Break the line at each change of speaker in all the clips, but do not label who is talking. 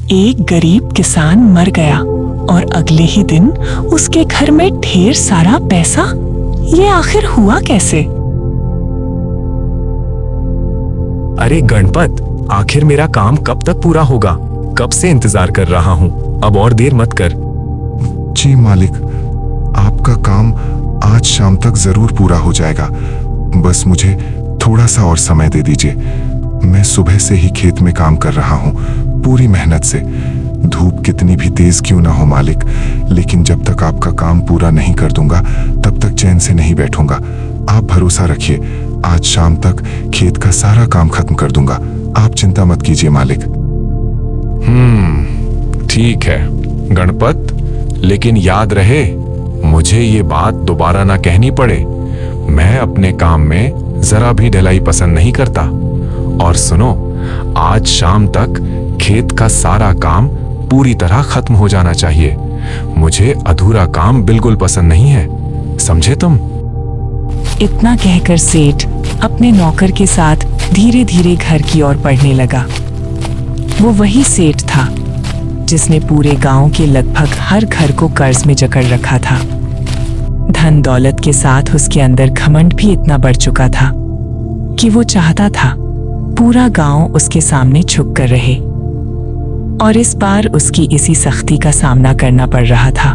एक गरीब किसान मर गया और अगले ही दिन उसके घर में ढेर सारा पैसा। ये आखिर हुआ कैसे?
अरे गणपत, आखिर मेरा काम कब तक पूरा होगा? कब से इंतजार कर रहा हूँ, अब और देर मत कर।
जी मालिक, आपका काम आज शाम तक जरूर पूरा हो जाएगा। बस मुझे थोड़ा सा और समय दे दीजिए। मैं सुबह से ही खेत में काम कर रहा हूँ, पूरी मेहनत से। धूप कितनी भी तेज क्यों ना हो मालिक, लेकिन जब तक आपका काम पूरा नहीं कर दूंगा तब तक चैन से नहीं बैठूंगा। आप भरोसा रखिए, आज शाम तक खेत का सारा काम खत्म कर दूंगा। आप चिंता मत कीजिए मालिक।
ठीक है गणपत, लेकिन याद रहे मुझे ये बात दोबारा ना कहनी पड़े। मैं अपने काम में जरा भी ढिलाई पसंद नहीं करता। और सुनो, आज शाम तक खेत का सारा काम पूरी तरह खत्म हो जाना चाहिए। मुझे अधूरा काम बिल्कुल पसंद नहीं है, समझे तुम?
इतना कहकर सेठ अपने नौकर के साथ धीरे धीरे घर की ओर बढ़ने लगा। वो वही सेठ था जिसने पूरे गांव के लगभग हर घर को कर्ज में जकड़ रखा था। धन दौलत के साथ उसके अंदर घमंड भी इतना बढ़ चुका था कि वो चाहता था पूरा गांव उसके सामने झुक कर रहे। और इस बार उसकी इसी सख्ती का सामना करना पड़ रहा था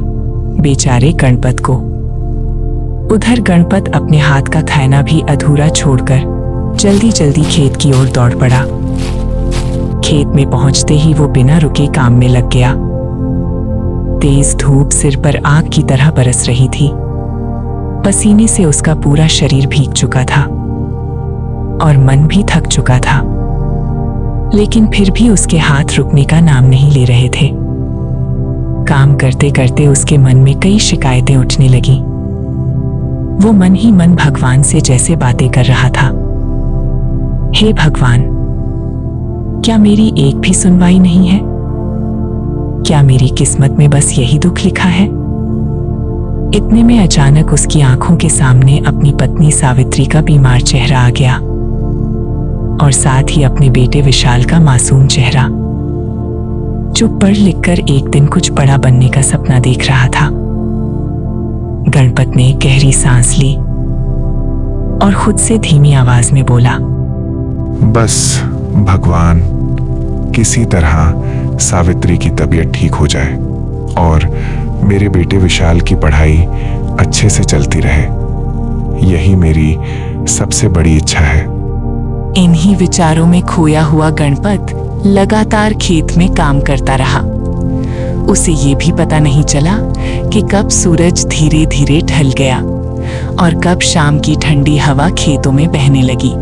बेचारे गणपत को। उधर गणपत अपने हाथ का थैला भी अधूरा छोड़कर जल्दी जल्दी खेत की ओर दौड़ पड़ा। खेत में पहुंचते ही वो बिना रुके काम में लग गया। तेज धूप सिर पर आग की तरह बरस रही थी। पसीने से उसका पूरा शरीर भीग चुका था और मन भी थक चुका था, लेकिन फिर भी उसके हाथ रुकने का नाम नहीं ले रहे थे। काम करते करते उसके मन में कई शिकायतें उठने लगी। वो मन ही मन भगवान से जैसे बातें कर रहा था। हे भगवान, क्या मेरी एक भी सुनवाई नहीं है? क्या मेरी किस्मत में बस यही दुख लिखा है? इतने में अचानक उसकी आंखों के सामने अपनी पत्नी सावित्री का बीमार चेहरा आ गया और साथ ही अपने बेटे विशाल का मासूम चेहरा, जो पढ़ लिखकर एक दिन कुछ बड़ा बनने का सपना देख रहा था। गणपत ने गहरी सांस ली और खुद से धीमी आवाज में बोला,
बस भगवान, किसी तरह सावित्री की तबीयत ठीक हो जाए और मेरे बेटे विशाल की पढ़ाई अच्छे से चलती रहे। यही मेरी सबसे बड़ी इच्छा है।
इन्हीं विचारों में खोया हुआ गणपत लगातार खेत में काम करता रहा। उसे ये भी पता नहीं चला कि कब सूरज धीरे धीरे ढल गया और कब शाम की ठंडी हवा खेतों में बहने लगी।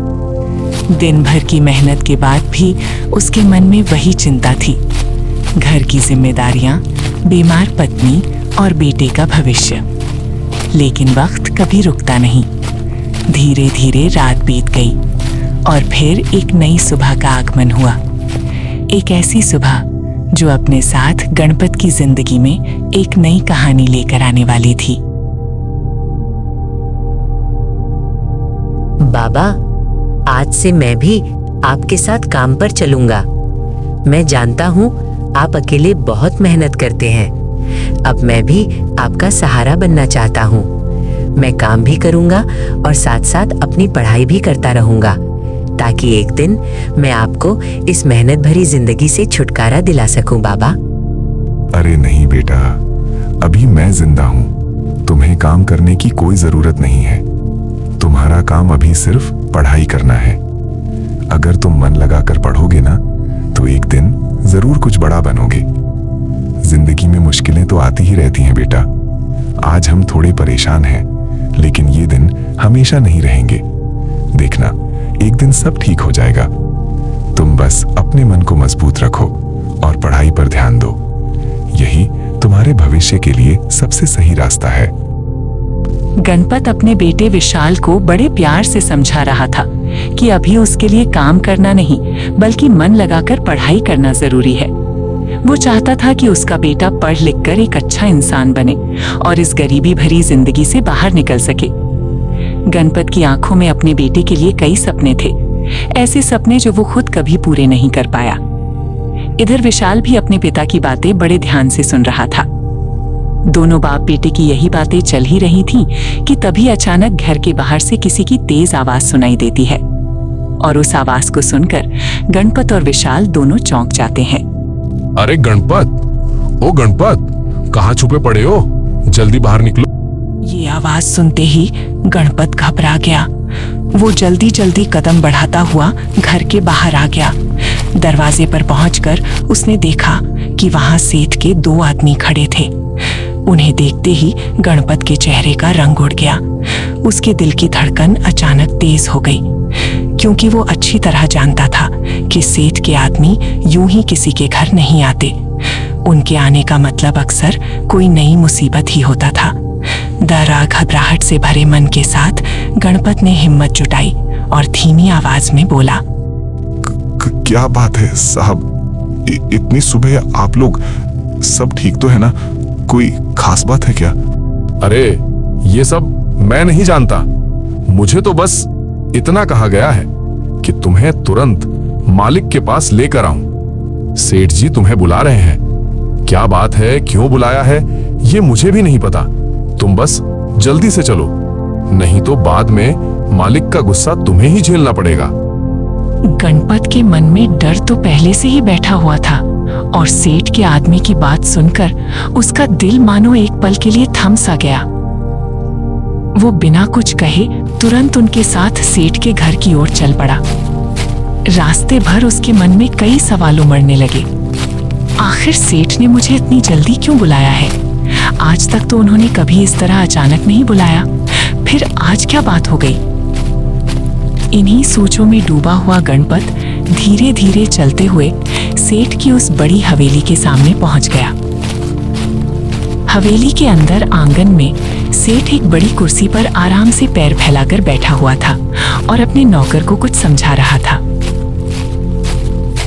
दिन भर की मेहनत के बाद भी उसके मन में वही चिंता थी, घर की जिम्मेदारियां, बीमार पत्नी और बेटे का भविष्य। लेकिन वक्त कभी रुकता नहीं। धीरे धीरे रात बीत गई और फिर एक नई सुबह का आगमन हुआ। एक ऐसी सुबह जो अपने साथ गणपत की जिंदगी में एक नई कहानी लेकर आने वाली थी।
बाबा, आज से मैं भी आपके साथ काम पर चलूंगा। मैं जानता हूँ आप अकेले बहुत मेहनत करते हैं। अब मैं भी आपका सहारा बनना चाहता हूँ। मैं काम भी करूंगा और साथ साथ अपनी पढ़ाई भी करता रहूंगा, ताकि एक दिन मैं आपको इस मेहनत भरी जिंदगी से छुटकारा दिला सकूं। बाबा,
अरे नहीं बेटा, अभी मैं जिंदा हूँ। तुम्हें काम करने की कोई जरूरत नहीं है। तुम्हारा काम अभी सिर्फ पढ़ाई करना है। अगर तुम मन लगाकर पढ़ोगे ना, तो एक दिन जरूर कुछ बड़ा बनोगे। जिंदगी में मुश्किलें तो आती ही रहती हैं बेटा। आज हम थोड़े परेशान हैं, लेकिन ये दिन हमेशा नहीं रहेंगे। देखना, एक दिन सब ठीक हो जाएगा। तुम बस अपने मन को मजबूत रखो और पढ़ाई पर ध्यान दो। यही तुम्हारे भविष्य के लिए सबसे सही रास्ता है।
गणपत अपने बेटे विशाल को बड़े प्यार से समझा रहा था कि अभी उसके लिए काम करना नहीं, बल्कि मन लगाकर पढ़ाई करना जरूरी है। वो चाहता था कि उसका बेटा पढ़ लिख कर एक अच्छा इंसान बने और इस गरीबी भरी जिंदगी से बाहर निकल सके। गणपत की आंखों में अपने बेटे के लिए कई सपने थे, ऐसे सपने जो वो खुद कभी पूरे नहीं कर पाया। इधर विशाल भी अपने पिता की बातें बड़े ध्यान से सुन रहा था। दोनों बाप बेटे की यही बातें चल ही रही थीं कि तभी अचानक घर के बाहर से किसी की तेज आवाज सुनाई देती है और उस आवाज को सुनकर गणपत और विशाल दोनों चौंक जाते हैं।
अरे गणपत, ओ गणपत, कहाँ छुपे पड़े हो? जल्दी बाहर निकलो।
ये आवाज सुनते ही गणपत घबरा गया। वो जल्दी जल्दी कदम बढ़ाता हुआ घर के बाहर आ गया। दरवाजे पर पहुंचकर उसने देखा कि वहां सेठ के 2 आदमी खड़े थे। उन्हें देखते ही गणपत के चेहरे का रंग उड़ गया। उसके दिल की धड़कन अचानक तेज हो गई, क्योंकि वो अच्छी तरह जानता था कि सेठ के आदमी यूं ही किसी के घर नहीं आते। उनके आने का मतलब अक्सर कोई नई मुसीबत ही होता था। डरा घबराहट से भरे मन के साथ गणपत ने हिम्मत जुटाई और धीमी आवाज में बोला,
क्या बात है साहब, इतनी सुबह आप लोग? सब ठीक तो है ना? कोई खास बात है क्या?
अरे ये सब मैं नहीं जानता। मुझे तो बस इतना कहा गया है कि तुम्हें तुरंत मालिक के पास लेकर आऊं। सेठ जी तुम्हें बुला रहे हैं। क्या बात है, क्यों बुलाया है, ये मुझे भी नहीं पता। तुम बस जल्दी से चलो, नहीं तो बाद में मालिक का गुस्सा तुम्हें ही झेलना पड़ेगा।
गणपत के मन में डर तो पहले से ही बैठा हुआ था और सेठ के आदमी की बात सुनकर उसका दिल मानो एक पल के लिए थम सा गया। वो बिना कुछ कहे तुरंत उनके साथ सेठ के घर की ओर चल पड़ा। रास्ते भर उसके मन में कई सवाल उमड़ने लगे। आखिर सेठ ने मुझे इतनी जल्दी क्यों बुलाया है? आज तक तो उन्होंने कभी इस तरह अचानक नहीं बुलाया, फिर आज क्या बात हो गई? इन्हीं सोचों में डूबा हुआ गणपत धीरे धीरे चलते हुए सेठ की उस बड़ी हवेली के सामने पहुंच गया। हवेली के अंदर आंगन में सेठ एक बड़ी कुर्सी पर आराम से पैर फैलाकर बैठा हुआ था और अपने नौकर को कुछ समझा रहा था।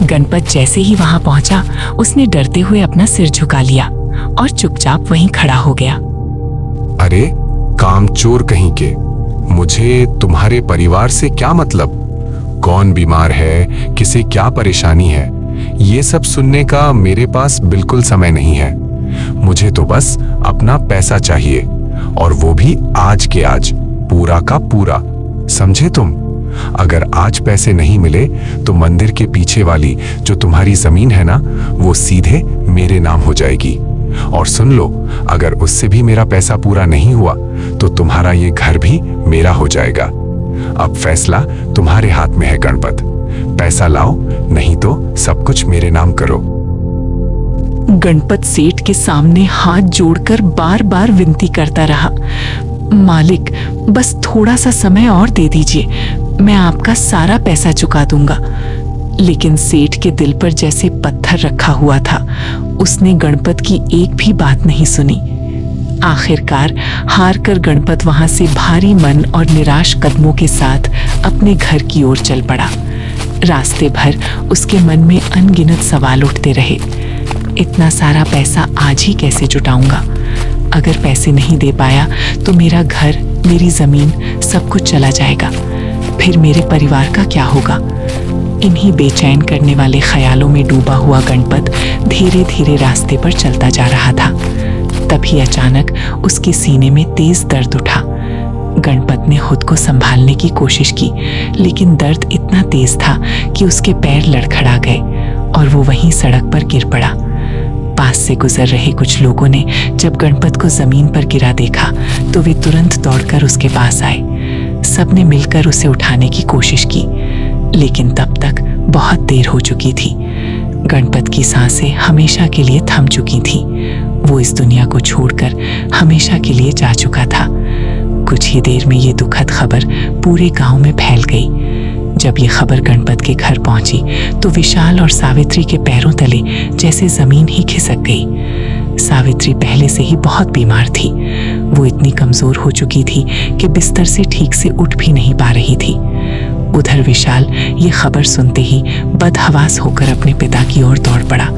गणपत जैसे ही वहां पहुंचा, उसने डरते हुए अपना सिर झुका लिया और चुपचाप वहीं खड़ा हो गया।
अरे कामचोर कहीं के, मुझे तुम्हारे परिवार से क्या मतलब? कौन बीमार है, किसे क्या परेशानी है, ये सब सुनने का मेरे पास बिल्कुल समय नहीं है। मुझे तो बस अपना पैसा चाहिए, और वो भी आज के आज, पूरा का पूरा। समझे तुम? अगर आज पैसे नहीं मिले तो मंदिर के पीछे वाली जो तुम्हारी जमीन है ना, वो सीधे मेरे नाम हो जाएगी। और सुन लो, अगर उससे भी मेरा पैसा पूरा नहीं हुआ तो तुम्हारा ये घर भी मेरा हो जाएगा। अब फैसला तुम्हारे हाथ में है गणपत। पैसा लाओ, नहीं तो सब कुछ मेरे नाम करो।
गणपत सेठ के सामने हाथ जोड़कर बार बार विनती करता रहा, मालिक बस थोड़ा सा समय और दे दीजिए, मैं आपका सारा पैसा चुका दूंगा। लेकिन सेठ के दिल पर जैसे पत्थर रखा हुआ था, उसने गणपत की एक भी बात नहीं सुनी। आखिरकार हार कर गणपत वहां से भारी मन और निराश कदमों के साथ अपने घर की ओर चल पड़ा। रास्ते भर उसके मन में अनगिनत सवाल उठते रहे। इतना सारा पैसा आज ही कैसे जुटाऊंगा? अगर पैसे नहीं दे पाया तो मेरा घर, मेरी जमीन, सब कुछ चला जाएगा। फिर मेरे परिवार का क्या होगा? इन्हीं बेचैन करने वाले ख्यालों में डूबा हुआ गणपत धीरे धीरे रास्ते पर चलता जा रहा था। तभी अचानक उसके सीने में तेज दर्द उठा। गणपत ने खुद को संभालने की कोशिश की, लेकिन दर्द इतना तेज था कि उसके पैर लड़खड़ा गए और वो वहीं सड़क पर गिर पड़ा। पास से गुजर रहे कुछ लोगों ने जब गणपत को जमीन पर गिरा देखा तो वे तुरंत दौड़कर उसके पास आए। सबने मिलकर उसे उठाने की कोशिश की, लेकिन तब तक बहुत देर हो चुकी थी। गणपत की सांसें हमेशा के लिए थम चुकी थीं। वो इस दुनिया को छोड़कर हमेशा के लिए जा चुका था। कुछ ही देर में ये दुखद खबर पूरे गांव में फैल गई। जब ये खबर गणपत के घर पहुंची तो विशाल और सावित्री के पैरों तले जैसे जमीन ही खिसक गई। सावित्री पहले से ही बहुत बीमार थी। वो इतनी कमजोर हो चुकी थी कि बिस्तर से ठीक से उठ भी नहीं पा रही थी। उधर विशाल ये खबर सुनते ही बदहवास होकर अपने पिता की ओर दौड़ पड़ा।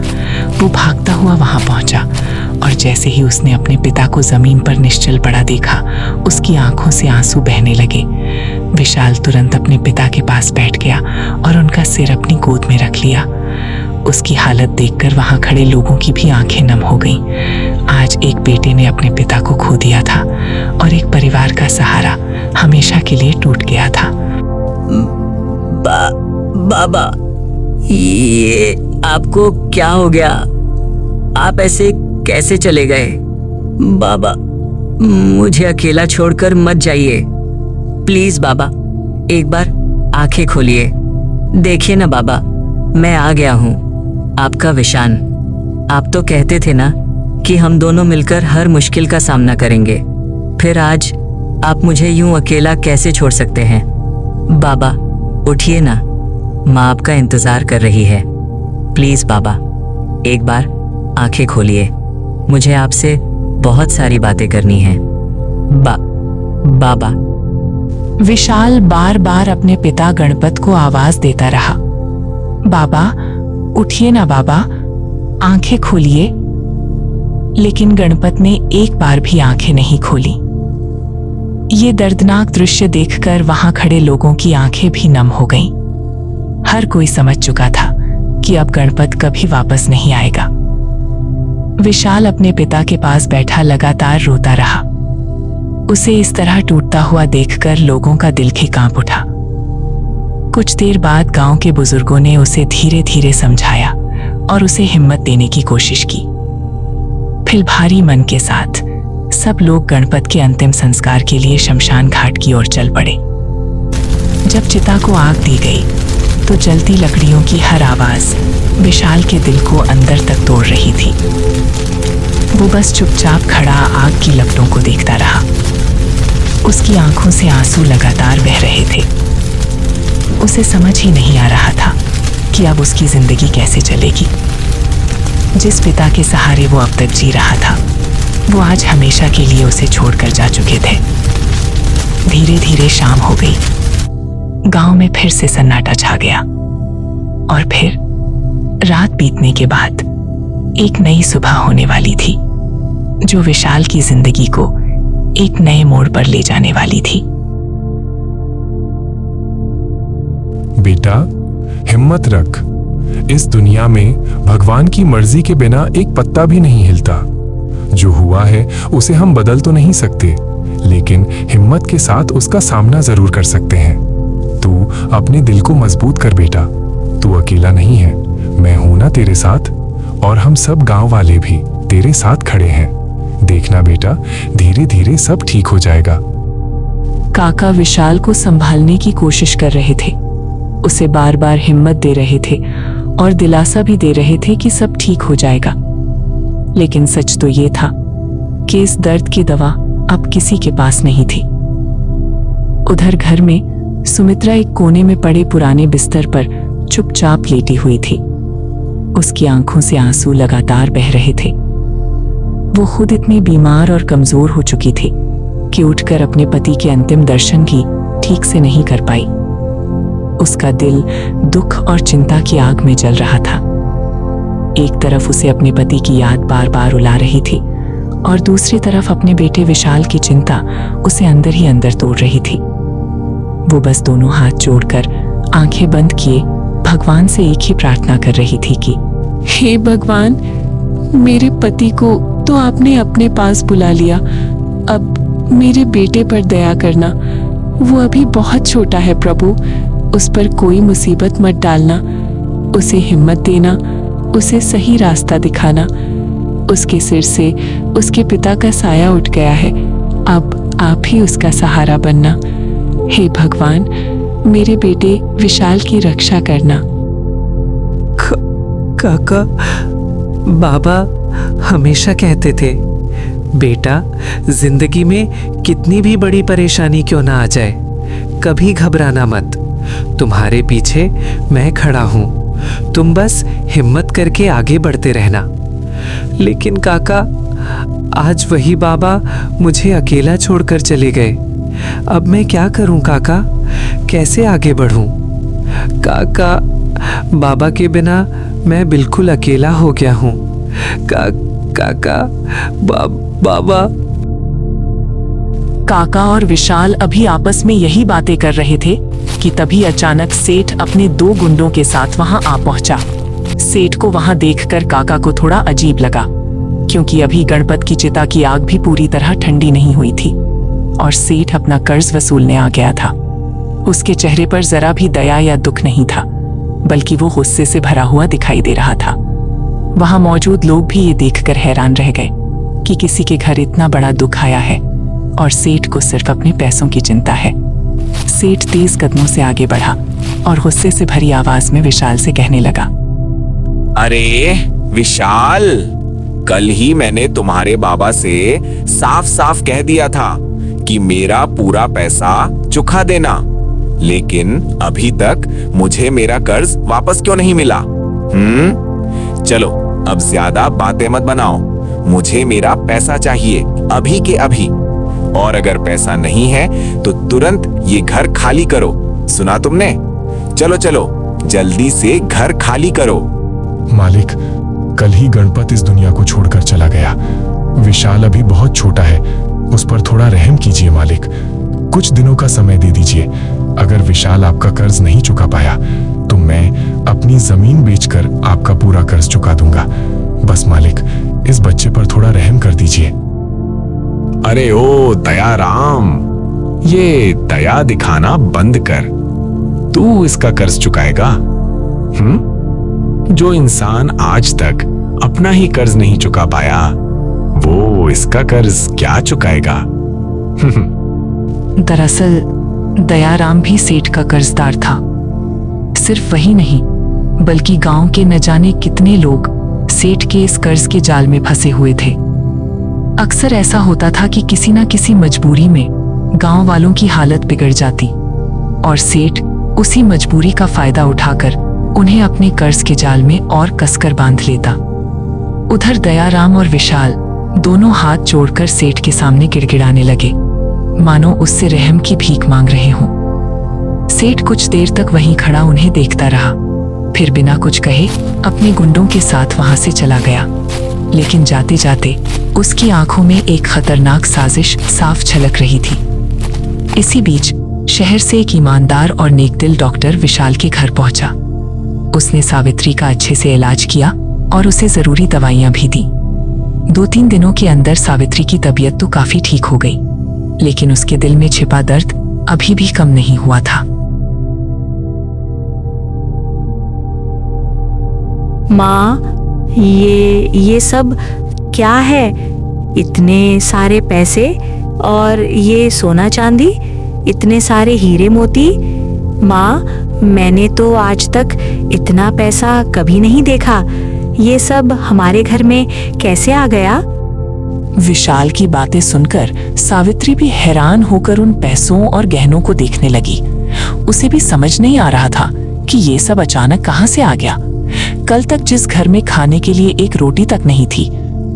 वो भागता हुआ वहां पहुंचा और जैसे ही उसने अपने पिता को जमीन पर निश्चल पड़ा देखा, उसकी आंखों से आंसू बहने लगे। विशाल तुरंत अपने पिता के पास बैठ गया और उनका सिर अपनी गोद में रख लिया। उसकी हालत देखकर वहां खड़े लोगों की भी आंखें नम हो गईं। आज एक बेटे ने अपने पिता को खो दिया था और एक परिवार का सहारा हमेशा के लिए टूट गया था।
बाबा, ये आपको क्या हो गया? आप ऐसे कैसे चले गए? बाबा, मुझे अकेला छोड़कर मत जाइए। प्लीज बाबा, एक बार आंखें खोलिए। देखिए ना बाबा, मैं आ गया हूँ। आपका विशान। आप तो कहते थे ना कि हम दोनों मिलकर हर मुश्किल का सामना करेंगे। फिर आज आप मुझे यूं अकेला कैसे छोड़ सकते हैं? बाबा, उठिए ना, माँ आपका इंतजार कर रही है। प्लीज बाबा, एक बार आंखें खोलिए। मुझे आपसे बहुत सारी बातें करनी है। बाबा।
विशाल बार बार अपने पिता गणपत को आवाज देता रहा। बाबा, उठिए ना बाबा, आंखें खोलिए। लेकिन गणपत ने एक बार भी आंखें नहीं खोली। ये दर्दनाक दृश्य देखकर वहां खड़े लोगों की आंखें भी नम हो गईं। हर कोई समझ चुका था कि अब गणपत कभी वापस नहीं आएगा। विशाल अपने पिता के पास बैठा लगातार रोता रहा। उसे इस तरह टूटता हुआ देखकर लोगों का दिल भी कांप उठा। कुछ देर बाद गांव के बुजुर्गों ने उसे धीरे धीरे समझाया और उसे हिम्मत देने की कोशिश की। फिर भारी मन के साथ सब लोग गणपत के अंतिम संस्कार के लिए शमशान घाट की ओर चल पड़े। जब चिता को आग दी गई तो जलती लकड़ियों की हर आवाज विशाल के दिल को अंदर तक तोड़ रही थी। वो बस चुपचाप खड़ा आग की लपटों को देखता रहा। उसकी आंखों से आंसू लगातार बह रहे थे। उसे समझ ही नहीं आ रहा था कि अब उसकी जिंदगी कैसे चलेगी। जिस पिता के सहारे वो अब तक जी रहा था, वो आज हमेशा के लिए उसे छोड़कर जा चुके थे। धीरे धीरे शाम हो गई। गांव में फिर से सन्नाटा छा गया और फिर रात बीतने के बाद एक नई सुबह होने वाली थी, जो विशाल की जिंदगी को एक नए मोड़ पर ले जाने वाली थी।
बेटा, हिम्मत रख। इस दुनिया में भगवान की मर्जी के बिना एक पत्ता भी नहीं हिलता। जो हुआ है उसे हम बदल तो नहीं सकते, लेकिन हिम्मत के साथ उसका सामना जरूर कर सकते हैं। तू अपने दिल को मजबूत कर बेटा। तू अकेला नहीं है, मैं हूं ना तेरे साथ, और हम सब गांव वाले भी तेरे साथ खड़े हैं। देखना बेटा, धीरे धीरे सब ठीक हो जाएगा।
काका विशाल को संभालने की कोशिश कर रहे थे। उसे बार बार हिम्मत दे रहे थे और दिलासा भी दे रहे थे कि सब ठीक हो जाएगा। लेकिन सच तो ये था कि इस दर्द की दवा अब किसी के पास नहीं थी। उधर घर में सुमित्रा एक कोने में पड़े पुराने बिस्तर पर चुपचाप लेटी हुई थी। उसकी आंखों से आंसू लगातार बह रहे थे। वो खुद इतनी बीमार और कमजोर हो चुकी थी कि उठकर अपने पति के अंतिम दर्शन भी ठीक से नहीं कर पाई। उसका दिल दुख और चिंता की आग में जल रहा था। एक तरफ उसे अपने पति की याद बार बार रुला रही थी और दूसरी तरफ अपने बेटे विशाल की चिंता उसे अंदर ही अंदर तोड़ रही थी। वो बस दोनों हाथ जोड़कर आंखें बंद किए भगवान से एक ही प्रार्थना कर रही थी कि हे भगवान, मेरे पति को तो आपने अपने पास बुला लिया, अब मेरे बेटे पर दया करना। वो अभी बहुत छोटा है प्रभु, उस पर कोई मुसीबत मत डालना। उसे हिम्मत देना, उसे सही रास्ता दिखाना। उसके सिर से उसके पिता का साया उठ गया है, अब आप ही उसका सहारा बनना। हे भगवान, मेरे बेटे विशाल की रक्षा करना।
काका, बाबा हमेशा कहते थे, बेटा जिंदगी में कितनी भी बड़ी परेशानी क्यों ना आ जाए, कभी घबराना मत। तुम्हारे पीछे मैं खड़ा हूं, तुम बस हिम्मत करके आगे बढ़ते रहना। लेकिन काका, आज वही बाबा मुझे अकेला छोड़कर चले गए। अब मैं क्या करूं काका, कैसे आगे बढ़ूं? काका, बाबा के बिना मैं बिल्कुल अकेला हो गया हूं। काका, बाबा।
काका और विशाल अभी आपस में यही बातें कर रहे थे कि तभी अचानक सेठ अपने 2 गुंडों के साथ वहां आ पहुंचा। सेठ को वहां देखकर काका को थोड़ा अजीब लगा, क्योंकि अभी गणपत की चिता की आग भी पूरी तरह ठंडी नहीं हुई थी और सेठ अपना कर्ज वसूलने आ गया था। उसके चेहरे पर जरा भी दया या दुख नहीं था, बल्कि वो गुस्से से भरा हुआ दिखाई दे रहा था। वहां मौजूद लोग भी ये देखकर हैरान रह गए कि किसी के घर इतना बड़ा दुख आया है और सेठ को सिर्फ अपने पैसों की चिंता है। सेठ तेज कदमों से आगे बढ़ा और गुस्से से भरी आवाज में विशाल से कहने लगा,
अरे विशाल, कल ही मैंने तुम्हारे बाबा से साफ साफ कह दिया था कि मेरा पूरा पैसा चुका देना, लेकिन अभी तक मुझे मेरा कर्ज वापस क्यों नहीं मिला? चलो अब ज्यादा बातें मत बनाओ, मुझे मेरा पैसा चाहिए अभी के अभी, और अगर पैसा नहीं है तो तुरंत ये घर खाली करो। सुना तुमने? चलो चलो जल्दी से घर खाली करो।
मालिक, कल ही गणपत इस दुनिया को छोड़कर चला गया। विशाल अभी बहुत छोटा है, उस पर थोड़ा रहम कीजिए मालिक। कुछ दिनों का समय दे दीजिए। अगर विशाल आपका कर्ज नहीं चुका पाया तो मैं अपनी जमीन बेचकर आपका पूरा कर्ज चुका दूंगा। बस मालिक, इस बच्चे पर थोड़ा रहम कर दीजिए।
अरे ओ दयाराम, ये दया दिखाना बंद कर। तू इसका कर्ज चुकाएगा? जो इंसान आज तक अपना ही कर्ज नहीं चुका पाया, वो इसका कर्ज क्या चुकाएगा?
दरअसल दयाराम भी सेठ का कर्जदार था। सिर्फ वही नहीं, बल्कि गांव के न जाने कितने लोग सेठ के इस कर्ज के जाल में फंसे हुए थे। अक्सर ऐसा होता था कि किसी न किसी मजबूरी में गांव वालों की हालत बिगड़ जाती और सेठ उसी मजबूरी का फायदा उठाकर उन्हें अपने कर्ज के जाल में और कसकर बांध लेता। उधर दयाराम और विशाल दोनों हाथ जोड़कर सेठ के सामने गिड़गिड़ाने लगे, मानो उससे रहम की भीख मांग रहे हों। सेठ कुछ देर तक वहीं खड़ा उन्हें देखता रहा, फिर बिना कुछ कहे अपने गुंडों के साथ वहां से चला गया। लेकिन जाते जाते उसकी आंखों में एक खतरनाक साजिश साफ झलक रही थी। इसी बीच शहर से एक ईमानदार और नेकदिल डॉक्टर विशाल के घर पहुंचा। उसने सावित्री का अच्छे से इलाज किया और उसे जरूरी दवाइयां भी दी। 2-3 दिनों के अंदर सावित्री की तबीयत तो काफी ठीक हो गई, लेकिन उसके दिल में छिपा दर्द अभी भी कम नहीं हुआ था।
माँ, ये सब क्या है? इतने सारे पैसे और ये सोना चांदी, इतने सारे हीरे मोती। माँ, मैंने तो आज तक इतना पैसा कभी नहीं देखा। ये सब हमारे घर में कैसे आ गया?
विशाल की बातें सुनकर सावित्री भी हैरान होकर उन पैसों और गहनों को देखने लगी। उसे भी समझ नहीं आ रहा था कि ये सब अचानक कहां से आ गया। कल तक जिस घर में खाने के लिए एक रोटी तक नहीं थी,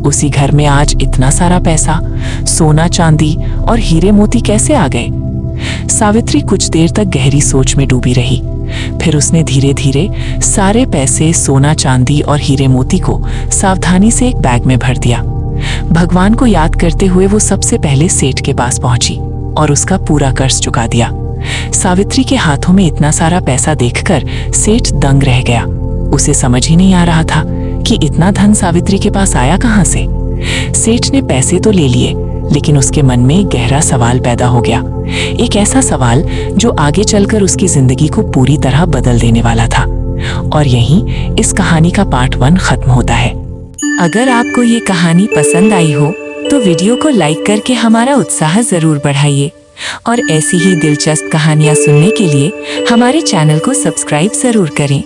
उसी घर में आज इतना सारा पैसा, सोना चांदी और हीरे मोती कैसे आ गए? सावित्री कुछ देर तक गहरी सोच में डूबी रही। फिर उसने धीरे धीरे सारे पैसे, सोना चांदी और हीरे मोती को सावधानी से एक बैग में भर दिया। भगवान को याद करते हुए वो सबसे पहले सेठ के पास पहुंची और उसका पूरा कर्ज चुका दिया। सावित्री के हाथों में इतना सारा पैसा देखकर सेठ दंग रह गया। उसे समझ ही नहीं आ रहा था कि इतना धन सावित्री के पास आया कहां से। सेठ ने पैसे तो ले लिए, लेकिन उसके मन में एक गहरा सवाल पैदा हो गया। एक ऐसा सवाल जो आगे चलकर उसकी जिंदगी को पूरी तरह बदल देने वाला था। और यहीं इस कहानी का पार्ट 1 खत्म होता है। अगर आपको ये कहानी पसंद आई हो तो वीडियो को लाइक करके हमारा उत्साह जरूर बढ़ाइए और ऐसी ही दिलचस्प कहानियां सुनने के लिए हमारे चैनल को सब्सक्राइब जरूर करें।